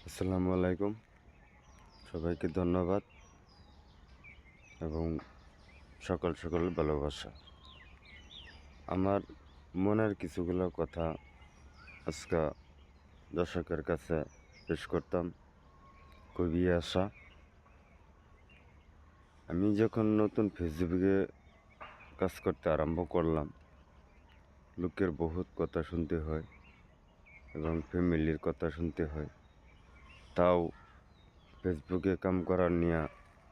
আসসালামু আলাইকুম। সবাইকে ধন্যবাদ এবং সকাল সকাল ভালোবাসা। আমার মনের কিছুগুলো কথা আজকে দর্শকের কাছে পেশ করতাম। খুবই আশা, আমি যখন নতুন ফেসবুকে কাজ করতে আরম্ভ করলাম, লোকের বহুত কথা শুনতে হয় এবং ফ্যামিলির কথা শুনতে হয়। তাও ফেসবুকে কাম করার নিয়ে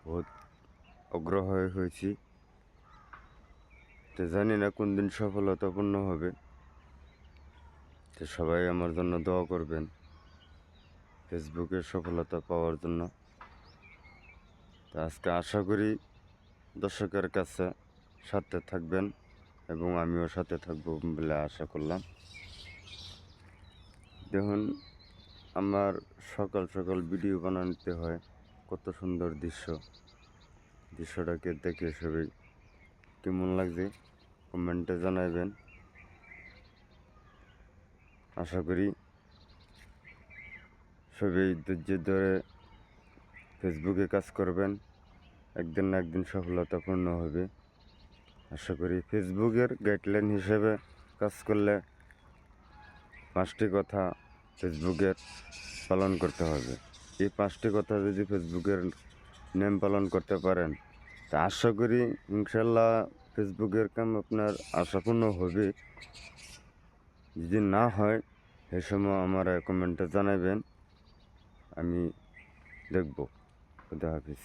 বহুত আগ্রহ হয়েছি। তো জানি না কোন দিন সফলতাপূর্ণ হবে। তো সবাই আমার জন্য দোয়া করবেন ফেসবুকে সফলতা পাওয়ার জন্য। তো আজকে আশা করি দর্শকের কাছে সাথে থাকবেন এবং আমিও সাথে থাকবো বলে আশা করলাম। দেখুন, আমার সকাল সকাল ভিডিও বানাতে হয়, কত সুন্দর দৃশ্যটাকে দেখে সবাই কেমন লাগছে কমেন্টে জানাবেন। আশা করি সবাই ধৈর্য ধরে ফেসবুকে কাজ করবেন, একদিন না একদিন সফলতাপূর্ণ হবে। আশা করি ফেসবুকের গাইডলাইন হিসেবে কাজ করলে 5টি কথা ফেসবুকের পালন করতে হবে। এই 5টি কথা যদি ফেসবুকের নিয়ম পালন করতে পারেন, তা আশা করি ইনশাল্লাহ ফেসবুকের কাম আপনার আশাপূর্ণ হবে। যদি না হয় সে সময় আমার কমেন্টে জানাবেন, আমি দেখব। খুদা হাফিজ।